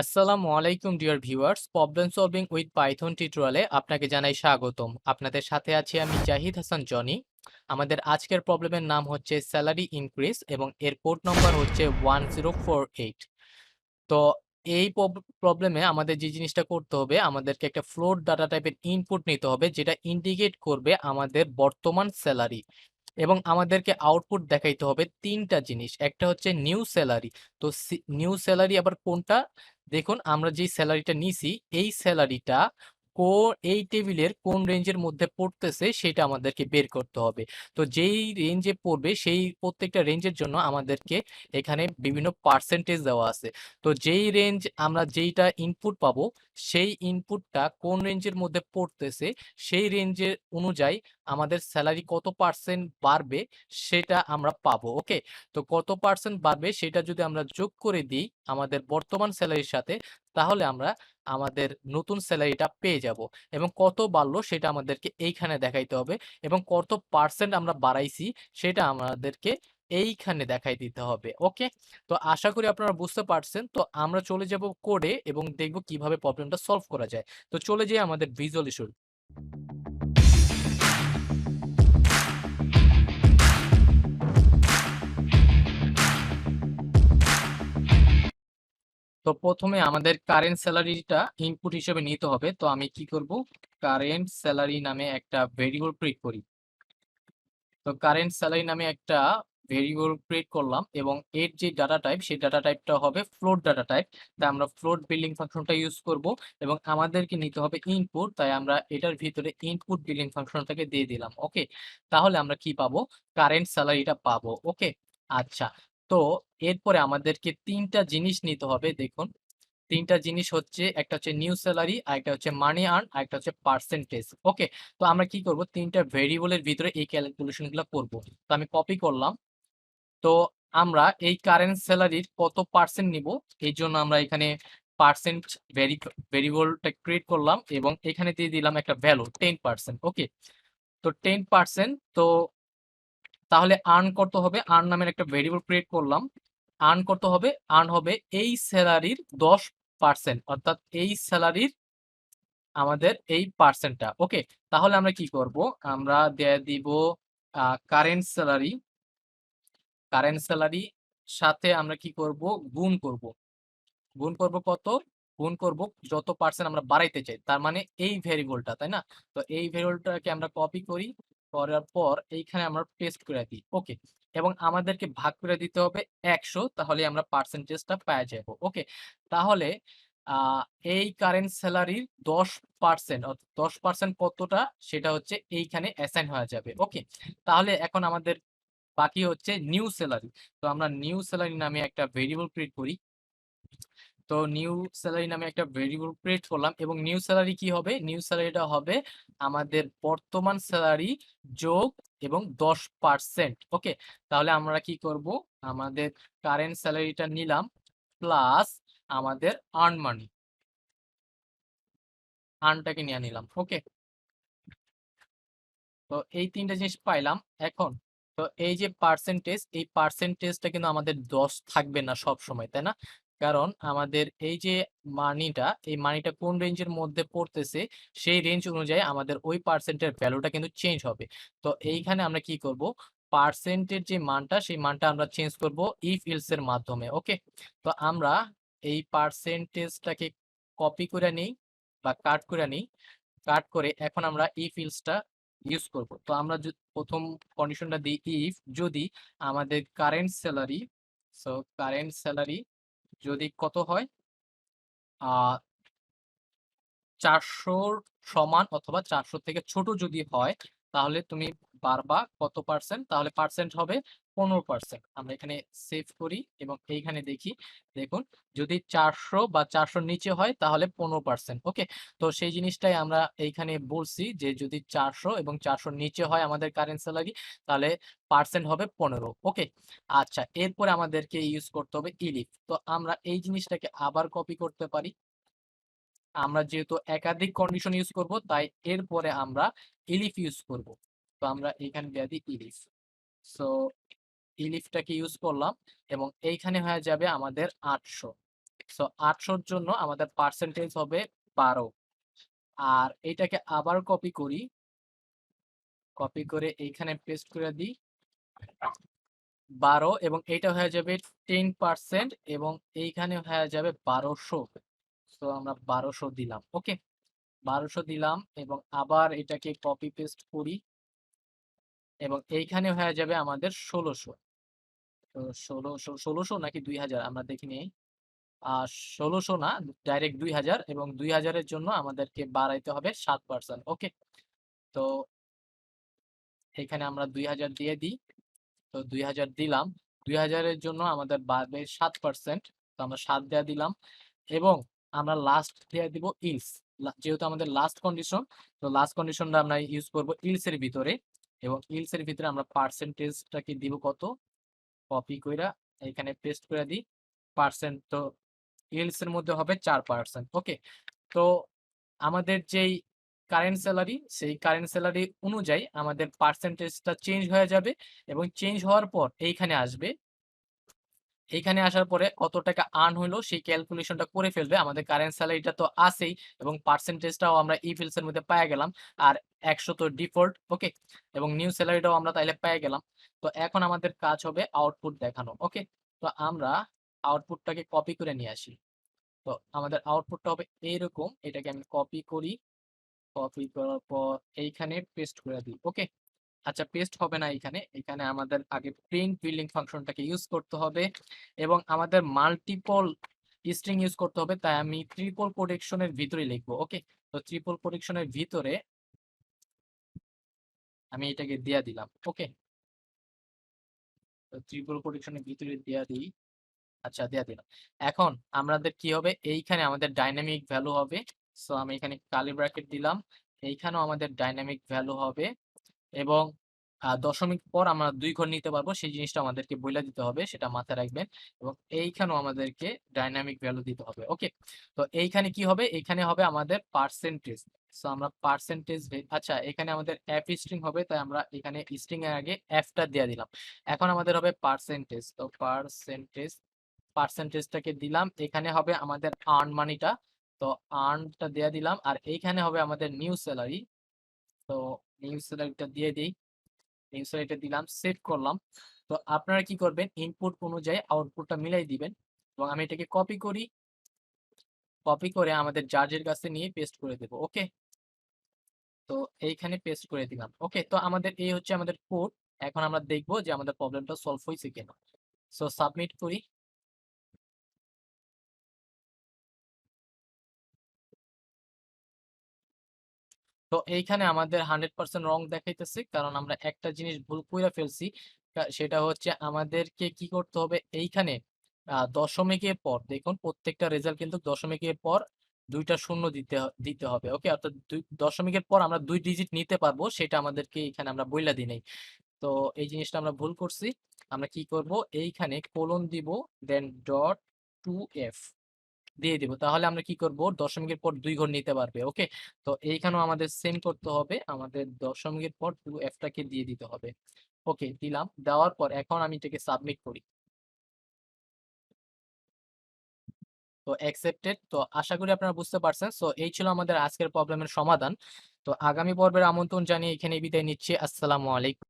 আসসালামু আলাইকুম dear viewers, problem solving with Python টিউটোরিয়ালে আপনাকে জানাই স্বাগতম। আপনাদের সাথে আছি আমি জাহিদ হাসান জনি। আমাদের আজকের প্রবলেমের নাম হচ্ছে স্যালারি ইনক্রিজ এবং এর কোড নম্বর হচ্ছে 1048। তো এই প্রবলেমে আমাদের যে জিনিসটা করতে হবে, আমাদেরকে একটা ফ্লোট ডাটা টাইপের ইনপুট নিতে হবে যেটা ইন্ডিকেট করবে আমাদের বর্তমান স্যালারি, এবং আমাদেরকে আউটপুট দেখাইতে হবে তিনটা জিনিস। একটা হচ্ছে নিউ স্যালারি। তো নিউ স্যালারি আবার কোনটা? দেখুন, আমরা যেই স্যালারিটা নিছি এই স্যালারিটা এই টেবিলের কোন রেঞ্জের মধ্যে পড়তেছে সেটা আমাদেরকে বের করতে হবে। তো যেই রেঞ্জে পড়বে সেই প্রত্যেকটা রেঞ্জের জন্য আমাদেরকে এখানে বিভিন্ন পার্সেন্টেজ দেওয়া আছে। তো যেই রেঞ্জ আমরা যেইটা ইনপুট পাবো সেই ইনপুটটা কোন রেঞ্জের মধ্যে পড়তেছে সেই রেঞ্জের অনুযায়ী আমাদের স্যালারি কত পার্সেন্ট বাড়বে সেটা আমরা পাবো। ওকে, তো কত পার্সেন্ট বাড়বে সেটা যদি আমরা যোগ করে দিই আমাদের বর্তমান স্যালারির সাথে, তাহলে আমরা আমাদের নতুন স্যালারিটা পেয়ে যাব। এবং কত বাড়লো সেটা আমাদেরকে এইখানে দেখাইতে হবে, এবং কত পার্সেন্ট আমরা বাড়াইছি সেটা আমাদেরকে এইখানে দেখাই দিতে হবে। ওকে, তো আশা করি আপনারা বুঝতে পারছেন। তো আমরা চলে যাব কোডে এবং দেখব কিভাবে প্রবলেমটা সলভ করা যায়। তো চলে যাই আমাদের ভিজুয়ালাইজেশন। তো প্রথমে আমাদের কারেন্ট স্যালারিটা ইনপুট হিসেবে নিতে হবে। তো আমি কি করব, কারেন্ট স্যালারি নামে একটা ভেরিয়েবল ক্রিয়েট করি। তো কারেন্ট স্যালারি নামে একটা ভেরিয়েবল ক্রিয়েট করলাম, এবং এর যে ডাটা টাইপ সেই ডাটা টাইপটা হবে ফ্লোট ডাটা টাইপ। তাই আমরা ফ্লোট বিল্ডিং ফাংশনটা ইউজ করব, এবং আমাদেরকে নিতে হবে ইনপুট। তাই আমরা এটার ভিতরে ইনপুট বিল্ডিং ফাংশনটাকে দিয়ে দিলাম। ওকে, তাহলে আমরা কি পাবো? কারেন্ট স্যালারিটা পাবো। ওকে, আচ্ছা। তো এরপরে আমাদেরকে তিনটা জিনিস নিতে হবে। দেখুন, তিনটা জিনিস হচ্ছে, একটা হচ্ছে নিউ স্যালারি, আরেকটা হচ্ছে মানি আর্ন, আরেকটা হচ্ছে পার্সেন্টেজ। ওকে, তো আমরা কি করব, তিনটা ভেরিয়েবলের ভিতরে এই ক্যালকুলেশন গুলো করব। তো আমি কপি করলাম। তো আমরা এই কারেন্ট স্যালারির কত পার্সেন্ট নিব, এই জন্য আমরা এখানে পার্সেন্ট ভেরিয়েবলটা ক্রিয়েট করলাম, এবং এখানে দিয়ে দিলাম একটা ভ্যালু 10%। ওকে, তো 10%। তো তাহলে আর্ন কত হবে? আর্ন নামের একটা ভেরিয়েবল ক্রিয়েট করলাম। আর্ন কত হবে? আর্ন হবে এই স্যালারির 10%, অর্থাৎ এই স্যালারির আমাদের এই পার্সেন্টটা। ওকে, তাহলে আমরা কি করব, আমরা দিয়ে দিব কারেন্ট স্যালারি। কারেন্ট স্যালারি সাথে আমরা কি করব, গুণ করব। গুণ করব কত? গুণ করব যত পার্সেন্ট আমরা বাড়াইতে চাই, তার মানে এই ভেরিয়েবলটা, তাই না? তো এই ভেরিয়েবলটাকে আমরা কপি করি, করার পর এইখানে আমরা পেস্ট করে দিই। ওকে, এবং আমাদেরকে ভাগ করে দিতে হবে 100, তাহলে আমরা পার্সেন্টেজটা পেয়ে যাব। ওকে, তাহলে আহ, এই কারেন্ট স্যালারির 10%, অর্থাৎ 10% কতটা সেটা হচ্ছে এইখানে অ্যাসাইন হয়ে যাবে। ওকে, তাহলে এখন আমাদের বাকি হচ্ছে নিউ স্যালারি। তো আমরা নিউ স্যালারি নামে একটা ভেরিয়েবল ক্রিয়েট করি। তো নিউ স্যালারি নামে একটা ভেরিয়েবল ক্রিয়েট করলাম, এবং নিউ স্যালারি কি হবে? নিউ স্যালারিটা হবে আমাদের বর্তমান স্যালারি যোগ এবং 10%। ওকে, তাহলে আমরা কি করব, আমাদের কারেন্ট স্যালারিটা নিলাম প্লাস আমাদের আর্ন মানি, আর্নটাকে নিয়ে নিলাম। ওকে, তো এই তিনটা জিনিস পাইলাম এখন। তো এই যে পার্সেন্টেজ, এই পার্সেন্টেজটা কিন্তু আমাদের 10 থাকবে না সব সময়, তাই না? কারণ আমাদের এই যে মানিটা, এই মানিটা কোন রেঞ্জের মধ্যে পড়তেছে সেই রেঞ্জ অনুযায়ী আমাদের ওই পার্সেন্টের ভ্যালুটা কিন্তু চেঞ্জ হবে। তো এইখানে আমরা কি করব, পার্সেন্টের যে মানটা সেই মানটা আমরা চেঞ্জ করব ইফ ইলস এর মাধ্যমে। ওকে, তো আমরা এই পার্সেন্টেজটাকে কপি করে নিই বা কাট করে নিই। কাট করে এখন আমরা ইফ ইলসটা ইউজ করব। তো আমরা প্রথম কন্ডিশনটা দিই, ইফ যদি আমাদের current salary, so current salary যদি কত হয়, আহ 400 সমান অথবা 400 থেকে ছোট যদি হয়, তাহলে তুমি পারবা কত পার্সেন্ট? তাহলে পার্সেন্ট হবে 15%। আমরা এখানে সেভ করি এবং এইখানে দেখি। দেখুন, যদি 400 বা 400 নিচে হয় তাহলে 15%। ওকে, তো সেই জিনিসটাই আমরা এইখানে বলছি যে যদি 400 এবং 400 নিচে হয় আমাদের কারেন্ট স্যালারি, তাহলে পার্সেন্ট হবে 15। ওকে, আচ্ছা, এরপরে আমাদেরকে ইউজ করতে হবে ইলিফ। তো আমরা এই জিনিসটাকে আবার কপি করতে পারি। আমরা যেহেতু একাধিক কন্ডিশন ইউজ করব, তাই এরপরে আমরা ইলিফ ইউজ করব। তো আমরা এখানে দিয়ে দিই ইলিফ। সো ইলিফটাকে ইউজ করলাম, এবং এইখানে হয়ে যাবে আমাদের 800। সো 800 জন্য আমাদের পার্সেন্টেজ হবে 12। আর এটাকে আবার কপি করি, কপি করে এইখানে পেস্ট করে দিই 12 এবং এটা হয়ে যাবে 10% এবং এইখানে হয়ে যাবে 1200। তো আমরা 1200 দিলাম। ওকে, 1200 দিলাম এবং আবার এটাকে কপি পেস্ট করি এবং এইখানে হয়ে যাবে আমাদের 1600। তো 1600 নাকি 2000 আমরা দেখি নিই। 1600 না, ডাইরেক্ট 2000 এবং 2000 এর জন্য আমাদেরকে বাড়াইতে হবে 7%। ওকে, তো এখানে আমরা 2000 দিয়ে দিই। তো 2000 দিলাম, 2000 এর জন্য আমাদের বাড়বে 7%। তো আমরা 7 দেয়া দিলাম এবং আমরা লাস্ট দিয়ে দিব ইলস। যেহেতু আমাদের লাস্ট কন্ডিশন, তো লাস্ট কন্ডিশনটা আমরা ইউজ করব ইলস এর ভিতরে এবং ইলস এর ভিতরে আমরা পার্সেন্টেজটাকে দিব কত, কপি কইরা এখানে পেস্ট করে দিই পার্সেন্ট। তো ইলস এর মধ্যে হবে 4%। ওকে, তো আমাদের যেই কারেন্ট স্যালারি, সেই কারেন্ট স্যালারি অনুযায়ী আমাদের পার্সেন্টেজটা চেঞ্জ হয়ে যাবে এবং চেঞ্জ হওয়ার পর এইখানে আসবে। এইখানে আসার পরে কত টাকা আর্ন হলো সেই ক্যালকুলেশনটা করে ফেলবে। আমাদের কারেন্ট স্যালারিটা তো আছেই এবং পার্সেন্টেজটাও আমরা ইফিলস এর মধ্যে পাইয়া গেলাম। আর 100 তো ডিফল্ট। ওকে, এবং নিউ স্যালারিটাও আমরা তাইলে পাইয়া গেলাম। তো এখন আমাদের কাজ হবে আউটপুট দেখানো। ওকে, তো আমরা আউটপুটটাকে কপি করে নিয়ে আসি। তো আমাদের আউটপুটটা হবে এইরকম। এটাকে আমি কপি করি, কপি করার পর এইখানে পেস্ট করে দিই। ওকে, আচ্ছা, পেস্ট হবে না এইখানে, এখানে আমাদের আগে প্রিন্ট বিল্ডিং ফাংশনটাকে ইউজ করতে হবে এবং আমাদের মাল্টিপল স্ট্রিং ইউজ করতে হবে। তাই আমি ট্রিপল কোটেশনের ভিতরে লিখবো। ওকে, তো ট্রিপল কোটেশনের ভিতরে আমি এটাকে দিয়া দিলাম। ওকে, তো ট্রিপল কোটেশনের ভিতরে দিয়া দিই। আচ্ছা, দেয়া দিলাম। এখন আমাদের কি হবে, এইখানে আমাদের ডাইনামিক ভ্যালু হবে। সো আমি এখানে কার্লি ব্র্যাকেট দিলাম, এইখানেও আমাদের ডাইনামিক ভ্যালু হবে এবং দশমিক পর আমরা 2 ঘর নিতে পারবো, সেই জিনিসটা আমাদেরকে বইলা দিতে হবে, সেটা মাথায় রাখবেন। এবং এইখানেও আমাদেরকে ডাইনামিক ভ্যালু দিতে হবে। ওকে, তো এইখানে কি হবে, এইখানে হবে আমাদের পার্সেন্টেজ। সো আমরা পার্সেন্টেজ, আচ্ছা এখানে আমাদের এফ স্ট্রিং হবে, তাই আমরা এখানে স্ট্রিং এর আগে এফটা দিয়ে দিলাম। এখন আমাদের হবে পার্সেন্টেজ। তো পার্সেন্টেজটাকে দিলাম, এখানে হবে আমাদের আর্ন মানিটা। তো আর্নটা দিয়ে দিলাম আর এইখানে হবে আমাদের নিউ স্যালারি। তো নিউ স্যালারিটা দিয়ে দিই, নিউ স্যালারিটা দিলাম, সেভ করলাম। তো আপনারা কি করবেন, ইনপুট অনুযায়ী আউটপুটটা মিলাই দিবেন এবং আমি এটাকে কপি করি, কপি করে আমাদের জাজের কাছে নিয়ে পেস্ট করে দেব। ওকে, তো এইখানে পেস্ট করে দিলাম। ওকে, তো আমাদের এই হচ্ছে আমাদের কোড। এখন আমরা দেখব যে আমাদের প্রবলেমটা সলভ হয়েছে কিনা। সো সাবমিট করি। তো এইখানে আমাদের 100% রং দেখাইতেছে, কারণ আমরা একটা জিনিস ভুল কইরা ফেলছি। সেটা হচ্ছে আমাদেরকে কি করতে হবে, এইখানে দশমিকের পর দেখুন প্রত্যেকটা রেজাল্ট কিন্তু দশমিকের পর 2টা শূন্য দিতে হবে। ওকে, অর্থাৎ দশমিকের পর আমরা 2 ডিজিট নিতে পারবো, সেটা আমাদেরকে এখানে আমরা বইলা দিই নাই। তো এই জিনিসটা আমরা ভুল করছি। আমরা কি করব, এইখানে কোলন দিব, দেন ডট টু এফ দিয়ে দিব, তাহলে আমরা কি করব, দশমিকের পর 2 ঘর নিতে পারবে। ওকে, তো এইখানেও আমাদের সেম করতে হবে, আমাদের দশমিকের পর 2f টাকে দিয়ে দিতে হবে। ওকে, দিলাম, দেওয়ার পর এখন আমি এটাকে সাবমিট করি। তো অ্যাকসেপ্টেড। তো আশা করি আপনারা বুঝতে পারছেন। সো এই ছিল আমাদের আজকের প্রবলেমের সমাধান। তো আগামী পর্বের আমন্ত্রণ জানিয়ে এখানে বিদায় নিচ্ছি। আসসালামু আলাইকুম।